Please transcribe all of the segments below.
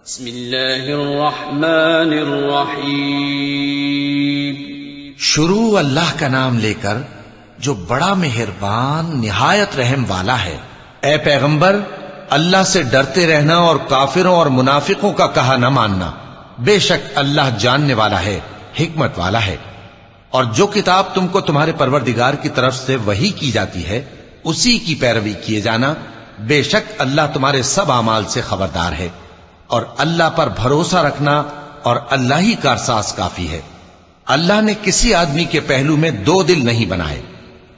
بسم اللہ الرحمن الرحیم۔ شروع اللہ کا نام لے کر جو بڑا مہربان نہایت رحم والا ہے۔ اے پیغمبر، اللہ سے ڈرتے رہنا اور کافروں اور منافقوں کا کہا نہ ماننا۔ بے شک اللہ جاننے والا ہے، حکمت والا ہے۔ اور جو کتاب تم کو تمہارے پروردگار کی طرف سے وحی کی جاتی ہے اسی کی پیروی کیے جانا۔ بے شک اللہ تمہارے سب اعمال سے خبردار ہے۔ اور اللہ پر بھروسہ رکھنا اور اللہ ہی کارساز کافی ہے۔ اللہ نے کسی آدمی کے پہلو میں دو دل نہیں بنائے،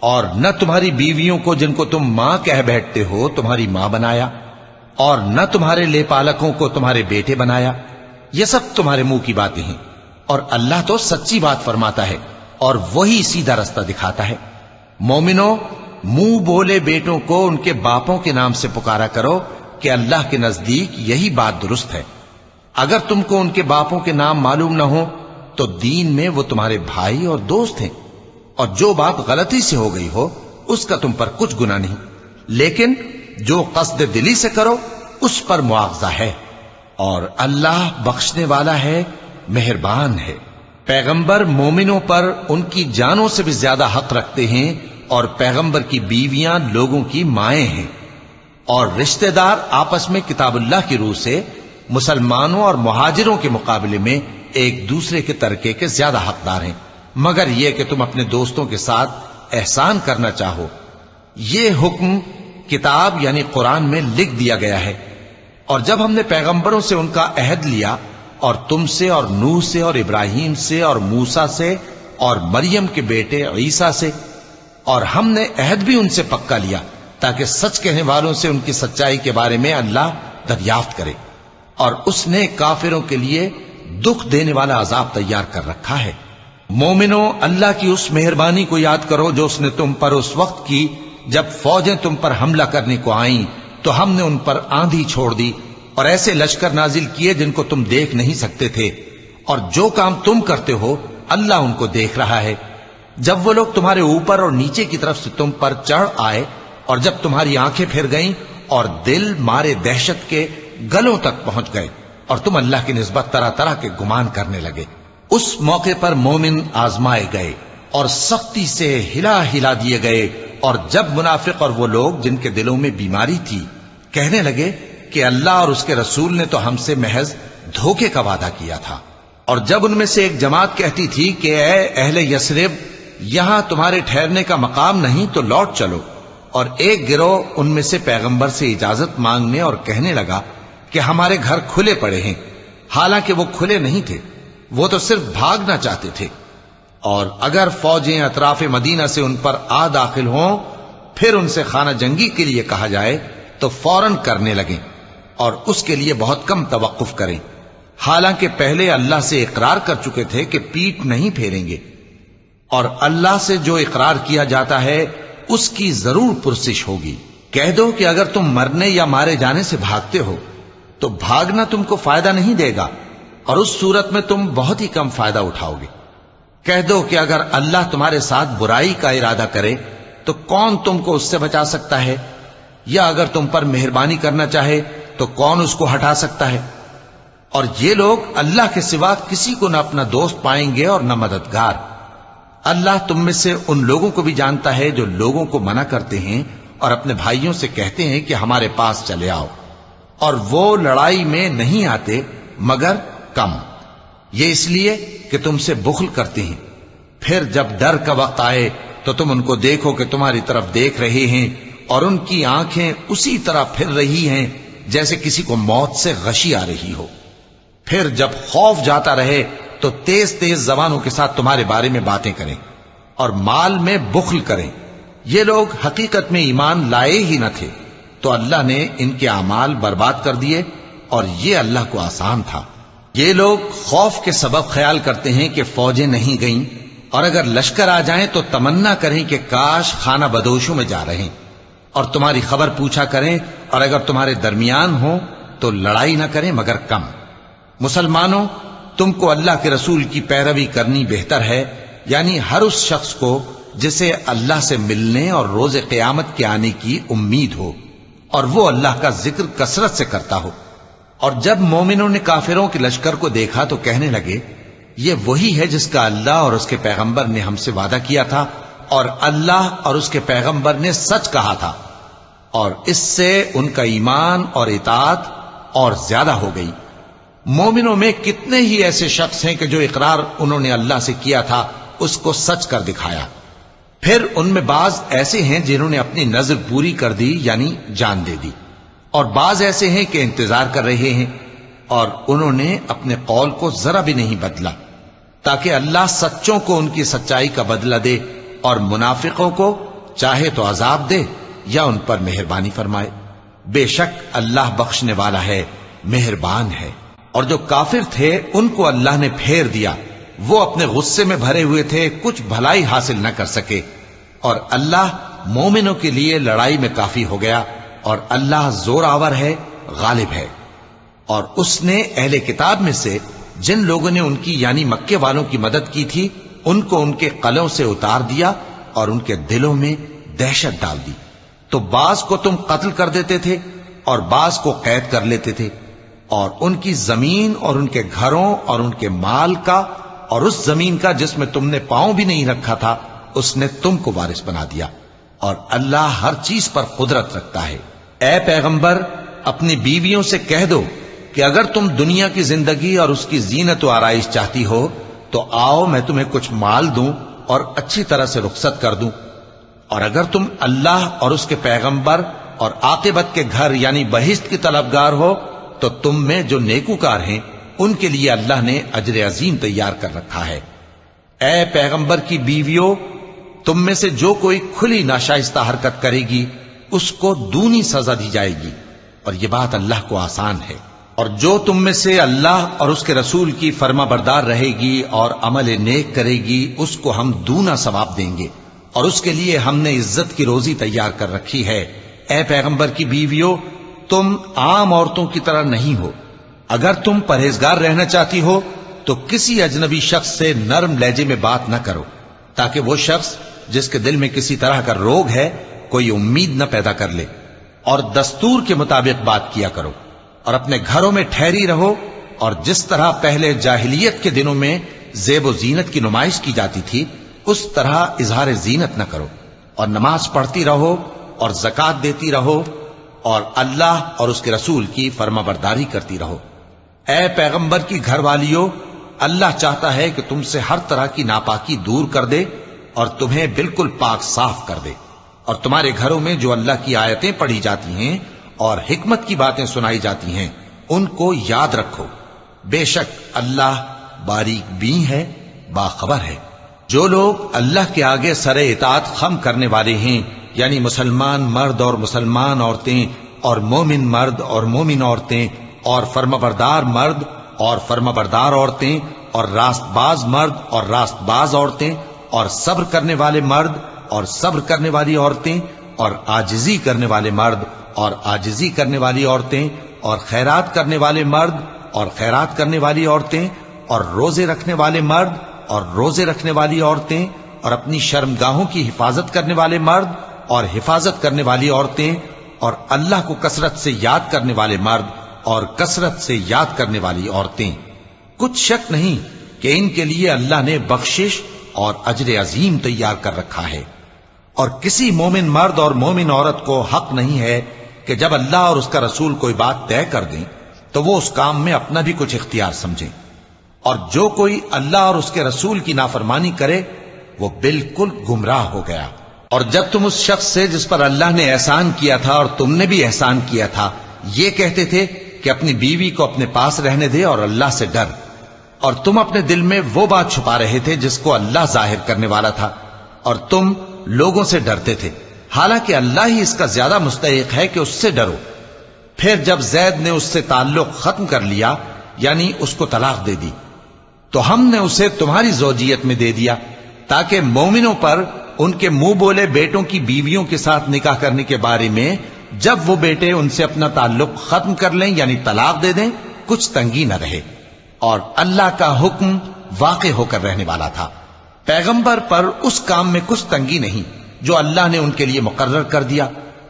اور نہ تمہاری بیویوں کو جن کو تم ماں کہہ بیٹھتے ہو تمہاری ماں بنایا، اور نہ تمہارے لے پالکوں کو تمہارے بیٹے بنایا۔ یہ سب تمہارے منہ کی باتیں ہیں، اور اللہ تو سچی بات فرماتا ہے اور وہی سیدھا رستہ دکھاتا ہے۔ مومنو، منہ بولے بیٹوں کو ان کے باپوں کے نام سے پکارا کرو کہ اللہ کے نزدیک یہی بات درست ہے۔ اگر تم کو ان کے باپوں کے نام معلوم نہ ہو تو دین میں وہ تمہارے بھائی اور دوست ہیں، اور جو بات غلطی سے ہو گئی ہو اس کا تم پر کچھ گناہ نہیں، لیکن جو قصد دلی سے کرو اس پر مواخذہ ہے، اور اللہ بخشنے والا ہے، مہربان ہے۔ پیغمبر مومنوں پر ان کی جانوں سے بھی زیادہ حق رکھتے ہیں، اور پیغمبر کی بیویاں لوگوں کی مائیں ہیں، اور رشتہ دار آپس میں کتاب اللہ کی روح سے مسلمانوں اور مہاجروں کے مقابلے میں ایک دوسرے کے ترکے کے زیادہ حقدار ہیں، مگر یہ کہ تم اپنے دوستوں کے ساتھ احسان کرنا چاہو۔ یہ حکم کتاب یعنی قرآن میں لکھ دیا گیا ہے۔ اور جب ہم نے پیغمبروں سے ان کا عہد لیا، اور تم سے اور نوح سے اور ابراہیم سے اور موسیٰ سے اور مریم کے بیٹے عیسیٰ سے، اور ہم نے عہد بھی ان سے پکا لیا تاکہ سچ کہنے والوں سے ان کی سچائی کے بارے میں اللہ دریافت کرے، اور اس نے کافروں کے لیے دکھ دینے والا عذاب تیار کر رکھا ہے۔ مومنو، اللہ کی اس مہربانی کو یاد کرو جو اس نے تم پر اس وقت کی جب فوجیں تم پر حملہ کرنے کو آئیں تو ہم نے ان پر آندھی چھوڑ دی اور ایسے لشکر نازل کیے جن کو تم دیکھ نہیں سکتے تھے، اور جو کام تم کرتے ہو اللہ ان کو دیکھ رہا ہے۔ جب وہ لوگ تمہارے اوپر اور نیچے کی طرف سے تم پر چڑھ آئے، اور جب تمہاری آنکھیں پھر گئیں اور دل مارے دہشت کے گلوں تک پہنچ گئے، اور تم اللہ کی نسبت طرح طرح کے گمان کرنے لگے، اس موقع پر مومن آزمائے گئے اور سختی سے ہلا ہلا دیے گئے۔ اور جب منافق اور وہ لوگ جن کے دلوں میں بیماری تھی کہنے لگے کہ اللہ اور اس کے رسول نے تو ہم سے محض دھوکے کا وعدہ کیا تھا، اور جب ان میں سے ایک جماعت کہتی تھی کہ اے اہل یثرب، یہاں تمہارے ٹھہرنے کا مقام نہیں تو لوٹ چلو، اور ایک گروہ ان میں سے پیغمبر سے اجازت مانگنے اور کہنے لگا کہ ہمارے گھر کھلے پڑے ہیں، حالانکہ وہ کھلے نہیں تھے، وہ تو صرف بھاگنا چاہتے تھے۔ اور اگر فوجیں اطراف مدینہ سے ان پر آ داخل ہوں پھر ان سے خانہ جنگی کے لیے کہا جائے تو فوراً کرنے لگیں، اور اس کے لیے بہت کم توقف کریں، حالانکہ پہلے اللہ سے اقرار کر چکے تھے کہ پیٹ نہیں پھیریں گے۔ اور اللہ سے جو اقرار کیا جاتا ہے اس کی ضرور پرسش ہوگی۔ کہہ دو کہ اگر تم مرنے یا مارے جانے سے بھاگتے ہو تو بھاگنا تم کو فائدہ نہیں دے گا، اور اس صورت میں تم بہت ہی کم فائدہ اٹھاؤ گے۔ کہہ دو کہ اگر اللہ تمہارے ساتھ برائی کا ارادہ کرے تو کون تم کو اس سے بچا سکتا ہے، یا اگر تم پر مہربانی کرنا چاہے تو کون اس کو ہٹا سکتا ہے۔ اور یہ لوگ اللہ کے سوا کسی کو نہ اپنا دوست پائیں گے اور نہ مددگار۔ اللہ تم میں سے ان لوگوں کو بھی جانتا ہے جو لوگوں کو منع کرتے ہیں اور اپنے بھائیوں سے کہتے ہیں کہ ہمارے پاس چلے آؤ، اور وہ لڑائی میں نہیں آتے مگر کم، یہ اس لیے کہ تم سے بخل کرتے ہیں۔ پھر جب ڈر کا وقت آئے تو تم ان کو دیکھو کہ تمہاری طرف دیکھ رہے ہیں، اور ان کی آنکھیں اسی طرح پھر رہی ہیں جیسے کسی کو موت سے غشی آ رہی ہو۔ پھر جب خوف جاتا رہے تو تیز تیز زبانوں کے ساتھ تمہارے بارے میں باتیں کریں اور مال میں بخل کریں۔ یہ لوگ حقیقت میں ایمان لائے ہی نہ تھے، تو اللہ نے ان کے اعمال برباد کر دیے، اور یہ اللہ کو آسان تھا۔ یہ لوگ خوف کے سبب خیال کرتے ہیں کہ فوجیں نہیں گئیں، اور اگر لشکر آ جائیں تو تمنا کریں کہ کاش خانہ بدوشوں میں جا رہے، اور تمہاری خبر پوچھا کریں، اور اگر تمہارے درمیان ہوں تو لڑائی نہ کریں مگر کم۔ مسلمانوں، تم کو اللہ کے رسول کی پیروی کرنی بہتر ہے، یعنی ہر اس شخص کو جسے اللہ سے ملنے اور روز قیامت کے آنے کی امید ہو، اور وہ اللہ کا ذکر کثرت سے کرتا ہو۔ اور جب مومنوں نے کافروں کے لشکر کو دیکھا تو کہنے لگے یہ وہی ہے جس کا اللہ اور اس کے پیغمبر نے ہم سے وعدہ کیا تھا، اور اللہ اور اس کے پیغمبر نے سچ کہا تھا، اور اس سے ان کا ایمان اور اطاعت اور زیادہ ہو گئی۔ مومنوں میں کتنے ہی ایسے شخص ہیں کہ جو اقرار انہوں نے اللہ سے کیا تھا اس کو سچ کر دکھایا۔ پھر ان میں بعض ایسے ہیں جنہوں نے اپنی نظر پوری کر دی، یعنی جان دے دی، اور بعض ایسے ہیں کہ انتظار کر رہے ہیں، اور انہوں نے اپنے قول کو ذرا بھی نہیں بدلا، تاکہ اللہ سچوں کو ان کی سچائی کا بدلہ دے اور منافقوں کو چاہے تو عذاب دے یا ان پر مہربانی فرمائے۔ بے شک اللہ بخشنے والا ہے، مہربان ہے۔ اور جو کافر تھے ان کو اللہ نے پھیر دیا، وہ اپنے غصے میں بھرے ہوئے تھے، کچھ بھلائی حاصل نہ کر سکے، اور اللہ مومنوں کے لیے لڑائی میں کافی ہو گیا، اور اللہ زور آور ہے، غالب ہے۔ اور اس نے اہل کتاب میں سے جن لوگوں نے ان کی یعنی مکے والوں کی مدد کی تھی ان کو ان کے قلعوں سے اتار دیا اور ان کے دلوں میں دہشت ڈال دی، تو بعض کو تم قتل کر دیتے تھے اور بعض کو قید کر لیتے تھے، اور ان کی زمین اور ان کے گھروں اور ان کے مال کا اور اس زمین کا جس میں تم نے پاؤں بھی نہیں رکھا تھا اس نے تم کو وارث بنا دیا، اور اللہ ہر چیز پر قدرت رکھتا ہے۔ اے پیغمبر اپنی بیویوں سے کہہ دو کہ اگر تم دنیا کی زندگی اور اس کی زینت و آرائش چاہتی ہو تو آؤ میں تمہیں کچھ مال دوں اور اچھی طرح سے رخصت کر دوں، اور اگر تم اللہ اور اس کے پیغمبر اور عاقبت کے گھر یعنی بہشت کی طلبگار ہو تو تم میں جو نیکوکار ہیں ان کے لیے اللہ نے اجر عظیم تیار کر رکھا ہے۔ اے پیغمبر کی بیویوں، تم میں سے جو کوئی کھلی ناشائستہ حرکت کرے گی اس کو دونی سزا دی جائے گی، اور یہ بات اللہ کو آسان ہے۔ اور جو تم میں سے اللہ اور اس کے رسول کی فرما بردار رہے گی اور عمل نیک کرے گی اس کو ہم دونا ثواب دیں گے، اور اس کے لیے ہم نے عزت کی روزی تیار کر رکھی ہے۔ اے پیغمبر کی بیویوں، تم عام عورتوں کی طرح نہیں ہو، اگر تم پرہیزگار رہنا چاہتی ہو تو کسی اجنبی شخص سے نرم لہجے میں بات نہ کرو، تاکہ وہ شخص جس کے دل میں کسی طرح کا روگ ہے کوئی امید نہ پیدا کر لے، اور دستور کے مطابق بات کیا کرو، اور اپنے گھروں میں ٹھہری رہو، اور جس طرح پہلے جاہلیت کے دنوں میں زیب و زینت کی نمائش کی جاتی تھی اس طرح اظہار زینت نہ کرو، اور نماز پڑھتی رہو اور زکوٰۃ دیتی رہو، اور اللہ اور اس کے رسول کی فرما برداری کرتی رہو۔ اے پیغمبر کی گھر والیوں، اللہ چاہتا ہے کہ تم سے ہر طرح کی ناپاکی دور کر دے اور تمہیں بالکل پاک صاف کر دے، اور تمہارے گھروں میں جو اللہ کی آیتیں پڑھی جاتی ہیں اور حکمت کی باتیں سنائی جاتی ہیں ان کو یاد رکھو، بے شک اللہ باریک بین ہے، باخبر ہے۔ جو لوگ اللہ کے آگے سر اطاعت خم کرنے والے ہیں یعنی مسلمان مرد اور مسلمان عورتیں اور مومن مرد اور مومن عورتیں اور فرمانبردار مرد اور فرمانبردار عورتیں اور راست باز مرد اور راست باز عورتیں اور صبر کرنے والے مرد اور صبر کرنے والی عورتیں اور عاجزی کرنے والے مرد اور عاجزی کرنے والی عورتیں اور خیرات کرنے والے مرد اور خیرات کرنے والی عورتیں اور روزے رکھنے والے مرد اور روزے رکھنے والی عورتیں اور اپنی شرمگاہوں کی حفاظت کرنے والے مرد اور حفاظت کرنے والی عورتیں اور اللہ کو کثرت سے یاد کرنے والے مرد اور کثرت سے یاد کرنے والی عورتیں۔ کچھ شک نہیں کہ ان کے لیے اللہ نے بخشش اور اجر عظیم تیار کر رکھا ہے۔ اور کسی مومن مرد اور مومن عورت کو حق نہیں ہے کہ جب اللہ اور اس کا رسول کوئی بات طے کر دیں تو وہ اس کام میں اپنا بھی کچھ اختیار سمجھیں، اور جو کوئی اللہ اور اس کے رسول کی نافرمانی کرے وہ بالکل گمراہ ہو گیا۔ اور جب تم اس شخص سے جس پر اللہ نے احسان کیا تھا اور تم نے بھی احسان کیا تھا یہ کہتے تھے کہ اپنی بیوی کو اپنے پاس رہنے دے اور اللہ سے ڈر، اور تم اپنے دل میں وہ بات چھپا رہے تھے جس کو اللہ ظاہر کرنے والا تھا، اور تم لوگوں سے ڈرتے تھے، حالانکہ اللہ ہی اس کا زیادہ مستحق ہے کہ اس سے ڈرو۔ پھر جب زید نے اس سے تعلق ختم کر لیا یعنی اس کو طلاق دے دی تو ہم نے اسے تمہاری زوجیت میں دے دیا تاکہ مومنوں پر ان کے منہ بولے بیٹوں کی بیویوں کے ساتھ نکاح کرنے کے بارے میں جب وہ بیٹے ان سے اپنا تعلق ختم کر لیں یعنی طلاق دے دیں کچھ تنگی نہ رہے، اور اللہ کا حکم واقع ہو کر رہنے والا تھا۔ پیغمبر پر اس کام میں کچھ تنگی نہیں جو اللہ نے ان کے لیے مقرر کر دیا،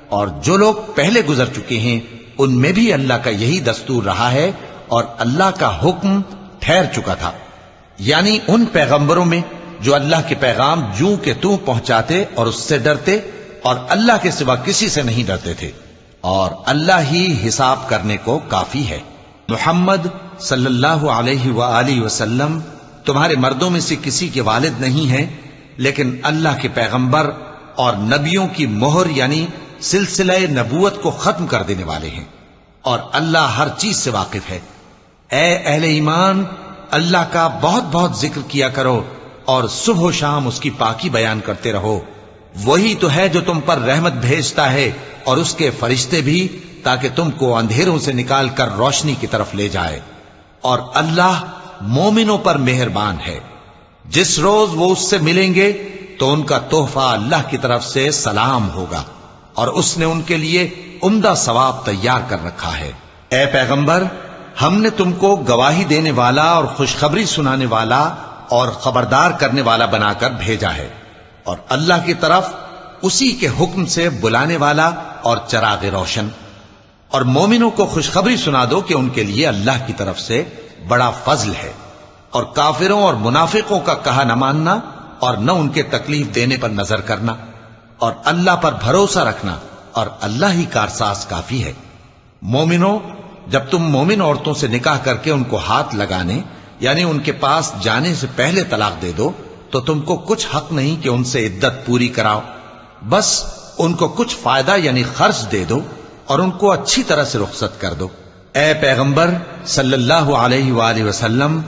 اور جو لوگ پہلے گزر چکے ہیں ان میں بھی اللہ کا یہی دستور رہا ہے اور اللہ کا حکم ٹھہر چکا تھا، یعنی ان پیغمبروں میں جو اللہ کے پیغام جوں کہ توں پہنچاتے اور اس سے ڈرتے اور اللہ کے سوا کسی سے نہیں ڈرتے تھے، اور اللہ ہی حساب کرنے کو کافی ہے۔ محمد صلی اللہ علیہ وآلہ وسلم تمہارے مردوں میں سے کسی کے والد نہیں ہیں، لیکن اللہ کے پیغمبر اور نبیوں کی مہر یعنی سلسلہ نبوت کو ختم کر دینے والے ہیں، اور اللہ ہر چیز سے واقف ہے۔ اے اہل ایمان، اللہ کا بہت بہت ذکر کیا کرو اور صبح و شام اس کی پاکی بیان کرتے رہو۔ وہی تو ہے جو تم پر رحمت بھیجتا ہے اور اس کے فرشتے بھی، تاکہ تم کو اندھیروں سے نکال کر روشنی کی طرف لے جائے، اور اللہ مومنوں پر مہربان ہے۔ جس روز وہ اس سے ملیں گے تو ان کا تحفہ اللہ کی طرف سے سلام ہوگا، اور اس نے ان کے لیے عمدہ ثواب تیار کر رکھا ہے۔ اے پیغمبر، ہم نے تم کو گواہی دینے والا اور خوشخبری سنانے والا اور خبردار کرنے والا بنا کر بھیجا ہے، اور اللہ کی طرف اسی کے حکم سے بلانے والا اور چراغ روشن۔ اور مومنوں کو خوشخبری سنا دو کہ ان کے لیے اللہ کی طرف سے بڑا فضل ہے، اور کافروں اور منافقوں کا کہا نہ ماننا اور نہ ان کے تکلیف دینے پر نظر کرنا، اور اللہ پر بھروسہ رکھنا، اور اللہ ہی کارساز کافی ہے۔ مومنوں، جب تم مومن عورتوں سے نکاح کر کے ان کو ہاتھ لگانے یعنی ان کے پاس جانے سے پہلے طلاق دے دو تو تم کو کچھ حق نہیں کہ ان سے عدت پوری کراؤ، بس ان کو کچھ فائدہ یعنی خرچ دے دو اور ان کو اچھی طرح سے رخصت کر دو۔ اے پیغمبر صلی اللہ علیہ وآلہ وسلم،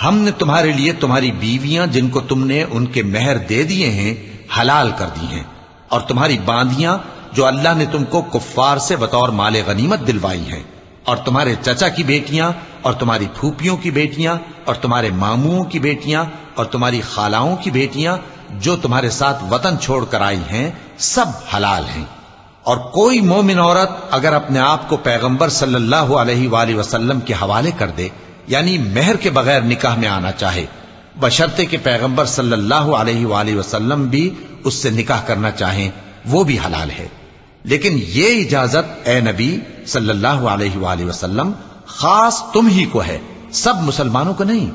ہم نے تمہارے لیے تمہاری بیویاں جن کو تم نے ان کے مہر دے دیے ہیں حلال کر دی ہیں، اور تمہاری باندیاں جو اللہ نے تم کو کفار سے بطور مال غنیمت دلوائی ہیں، اور تمہارے چچا کی بیٹیاں اور تمہاری پھوپھیوں کی بیٹیاں اور تمہارے ماموں کی بیٹیاں اور تمہاری خالاؤں کی بیٹیاں جو تمہارے ساتھ وطن چھوڑ کر آئی ہیں، سب حلال ہیں۔ اور کوئی مومن عورت اگر اپنے آپ کو پیغمبر صلی اللہ علیہ وآلہ وسلم کے حوالے کر دے یعنی مہر کے بغیر نکاح میں آنا چاہے، بشرطے کہ پیغمبر صلی اللہ علیہ وآلہ وسلم بھی اس سے نکاح کرنا چاہیں، وہ بھی حلال ہے۔ لیکن یہ اجازت اے نبی صلی اللہ علیہ وآلہ وسلم خاص تم ہی کو ہے، سب مسلمانوں کو نہیں۔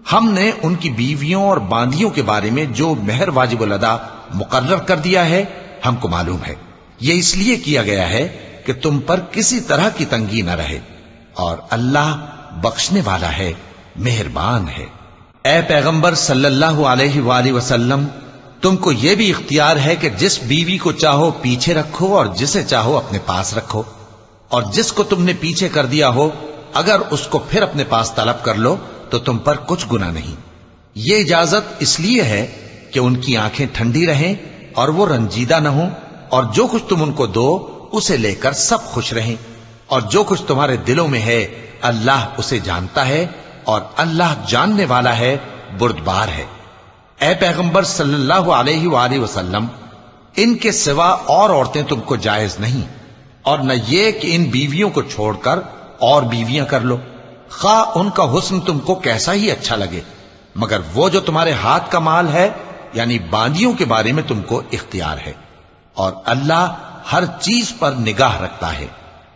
ہم نے ان کی بیویوں اور باندیوں کے بارے میں جو مہر واجب الادا مقرر کر دیا ہے ہم کو معلوم ہے، یہ اس لیے کیا گیا ہے کہ تم پر کسی طرح کی تنگی نہ رہے، اور اللہ بخشنے والا ہے، مہربان ہے۔ اے پیغمبر صلی اللہ علیہ وآلہ وسلم، تم کو یہ بھی اختیار ہے کہ جس بیوی کو چاہو پیچھے رکھو اور جسے چاہو اپنے پاس رکھو، اور جس کو تم نے پیچھے کر دیا ہو اگر اس کو پھر اپنے پاس طلب کر لو تو تم پر کچھ گناہ نہیں۔ یہ اجازت اس لیے ہے کہ ان کی آنکھیں ٹھنڈی رہیں اور وہ رنجیدہ نہ ہوں، اور جو کچھ تم ان کو دو اسے لے کر سب خوش رہیں، اور جو کچھ تمہارے دلوں میں ہے اللہ اسے جانتا ہے، اور اللہ جاننے والا ہے، بردبار ہے۔ اے پیغمبر صلی اللہ علیہ وآلہ وسلم، ان کے سوا اور عورتیں تم کو جائز نہیں، اور نہ یہ کہ ان بیویوں کو چھوڑ کر اور بیویاں کر لو، خواہ ان کا حسن تم کو کیسا ہی اچھا لگے، مگر وہ جو تمہارے ہاتھ کا مال ہے یعنی باندیوں کے بارے میں تم کو اختیار ہے، اور اللہ ہر چیز پر نگاہ رکھتا ہے۔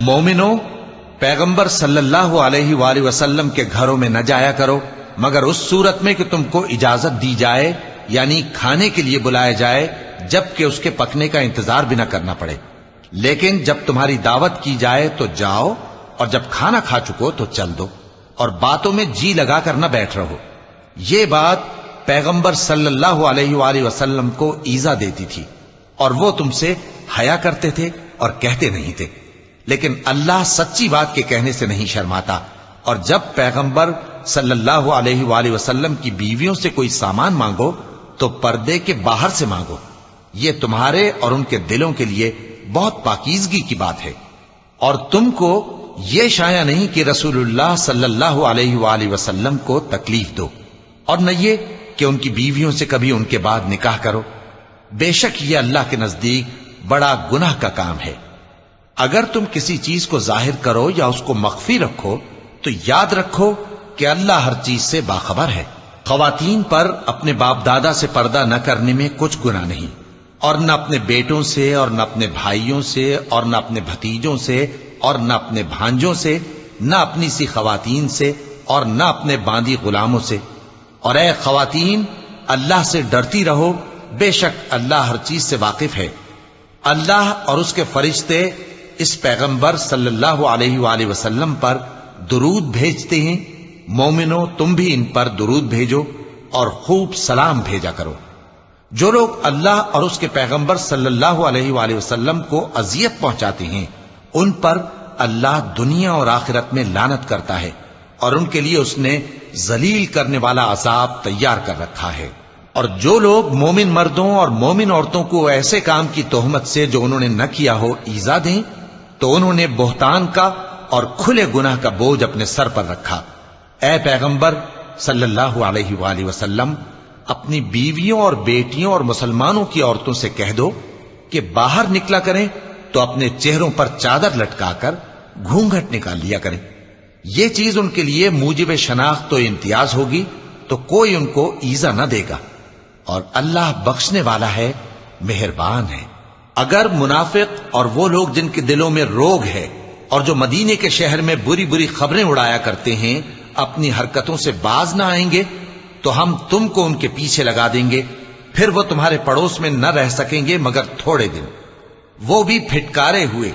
مومنوں، پیغمبر صلی اللہ علیہ وآلہ وسلم کے گھروں میں نہ جایا کرو مگر اس صورت میں کہ تم کو اجازت دی جائے یعنی کھانے کے لیے بلایا جائے جبکہ اس کے پکنے کا انتظار بھی نہ کرنا پڑے، لیکن جب تمہاری دعوت کی جائے تو جاؤ، اور جب کھانا کھا چکو تو چل دو، اور باتوں میں جی لگا کر نہ بیٹھ رہو۔ یہ بات پیغمبر صلی اللہ علیہ وآلہ وسلم کو ایذا دیتی تھی، اور وہ تم سے حیا کرتے تھے اور کہتے نہیں تھے، لیکن اللہ سچی بات کے کہنے سے نہیں شرماتا، اور جب پیغمبر صلی اللہ علیہ وآلہ وسلم کی بیویوں سے کوئی سامان مانگو تو پردے کے باہر سے مانگو، یہ تمہارے اور ان کے دلوں کے لیے بہت پاکیزگی کی بات ہے۔ اور تم کو یہ شایع نہیں کہ رسول اللہ صلی اللہ علیہ وآلہ وسلم کو تکلیف دو، اور نہ یہ کہ ان کی بیویوں سے کبھی ان کے بعد نکاح کرو، بے شک یہ اللہ کے نزدیک بڑا گناہ کا کام ہے۔ اگر تم کسی چیز کو ظاہر کرو یا اس کو مخفی رکھو تو یاد رکھو کہ اللہ ہر چیز سے باخبر ہے۔ خواتین پر اپنے باپ دادا سے پردہ نہ کرنے میں کچھ گناہ نہیں، اور نہ اپنے بیٹوں سے اور نہ اپنے بھائیوں سے اور نہ اپنے بھتیجوں سے اور نہ اپنے بھانجوں سے، نہ اپنی سی خواتین سے، اور نہ اپنے باندی غلاموں سے۔ اور اے خواتین، اللہ سے ڈرتی رہو، بے شک اللہ ہر چیز سے واقف ہے۔ اللہ اور اس کے فرشتے اس پیغمبر صلی اللہ علیہ وآلہ وسلم پر درود بھیجتے ہیں۔ مومنو تم بھی ان پر درود بھیجو اور خوب سلام بھیجا کرو۔ جو لوگ اللہ اور اس کے پیغمبر صلی اللہ علیہ وآلہ وسلم کو اذیت پہنچاتے ہیں، ان پر اللہ دنیا اور آخرت میں لعنت کرتا ہے، اور ان کے لیے اس نے ذلیل کرنے والا عذاب تیار کر رکھا ہے۔ اور جو لوگ مومن مردوں اور مومن عورتوں کو ایسے کام کی تہمت سے جو انہوں نے نہ کیا ہو ایذا دیں، تو انہوں نے بہتان کا اور کھلے گناہ کا بوجھ اپنے سر پر رکھا۔ اے پیغمبر صلی اللہ علیہ وآلہ وسلم، اپنی بیویوں اور بیٹیوں اور مسلمانوں کی عورتوں سے کہہ دو کہ باہر نکلا کریں تو اپنے چہروں پر چادر لٹکا کر گھونگھٹ نکال لیا کریں۔ یہ چیز ان کے لیے موجب شناخت و امتیاز ہوگی تو کوئی ان کو ایذا نہ دے گا، اور اللہ بخشنے والا ہے، مہربان ہے۔ اگر منافق اور وہ لوگ جن کے دلوں میں روگ ہے اور جو مدینے کے شہر میں بری بری خبریں اڑایا کرتے ہیں اپنی حرکتوں سے باز نہ آئیں گے تو ہم تم کو ان کے پیچھے لگا دیں گے، پھر وہ تمہارے پڑوس میں نہ رہ سکیں گے مگر تھوڑے دن، وہ بھی پھٹکارے ہوئے،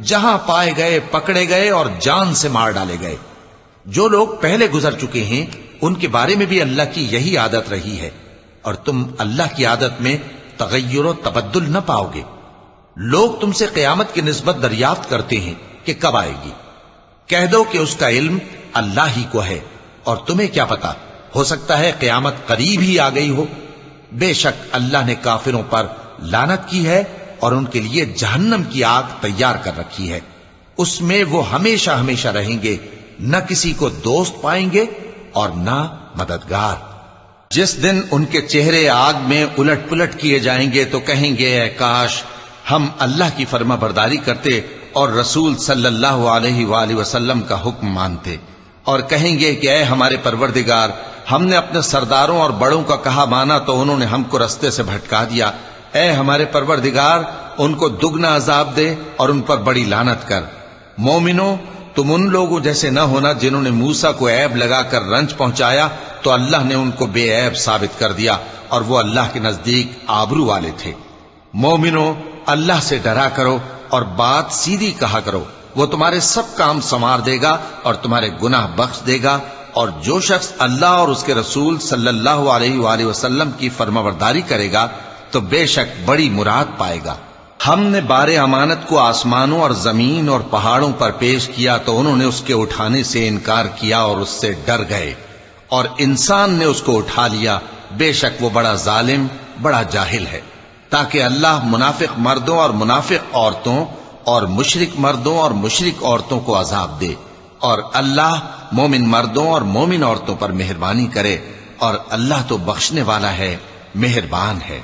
جہاں پائے گئے پکڑے گئے اور جان سے مار ڈالے گئے۔ جو لوگ پہلے گزر چکے ہیں ان کے بارے میں بھی اللہ کی یہی عادت رہی ہے، اور تم اللہ کی عادت میں تغیر و تبدل نہ پاؤ گے۔ لوگ تم سے قیامت کی نسبت دریافت کرتے ہیں کہ کب آئے گی، کہہ دو کہ اس کا علم اللہ ہی کو ہے، اور تمہیں کیا پتا، ہو سکتا ہے قیامت قریب ہی آ گئی ہو۔ بے شک اللہ نے کافروں پر لعنت کی ہے اور ان کے لیے جہنم کی آگ تیار کر رکھی ہے، اس میں وہ ہمیشہ ہمیشہ رہیں گے، نہ کسی کو دوست پائیں گے اور نہ مددگار۔ جس دن ان کے چہرے آگ میں الٹ پلٹ کیے جائیں گے تو کہیں گے اے کاش ہم اللہ کی فرما برداری کرتے اور رسول صلی اللہ علیہ وآلہ وسلم کا حکم مانتے، اور کہیں گے کہ اے ہمارے پروردگار، ہم نے اپنے سرداروں اور بڑوں کا کہا مانا تو انہوں نے ہم کو رستے سے بھٹکا دیا۔ اے ہمارے پروردگار، ان کو دگنا عذاب دے اور ان پر بڑی لعنت کر۔ مومنو تم ان لوگوں جیسے نہ ہونا جنہوں نے موسیٰ کو عیب لگا کر رنج پہنچایا تو اللہ نے ان کو بے عیب ثابت کر دیا، اور وہ اللہ کے نزدیک آبرو والے تھے۔ مومنو اللہ سے ڈرا کرو اور بات سیدھی کہا کرو، وہ تمہارے سب کام سنوار دے گا اور تمہارے گناہ بخش دے گا، اور جو شخص اللہ اور اس کے رسول صلی اللہ علیہ وآلہ وسلم کی فرمانبرداری کرے گا تو بے شک بڑی مراد پائے گا۔ ہم نے بار امانت کو آسمانوں اور زمین اور پہاڑوں پر پیش کیا تو انہوں نے اس کے اٹھانے سے انکار کیا اور اس سے ڈر گئے، اور انسان نے اس کو اٹھا لیا، بے شک وہ بڑا ظالم، بڑا جاہل ہے۔ تاکہ اللہ منافق مردوں اور منافق عورتوں اور مشرک مردوں اور مشرک عورتوں کو عذاب دے، اور اللہ مومن مردوں اور مومن عورتوں پر مہربانی کرے، اور اللہ تو بخشنے والا ہے، مہربان ہے۔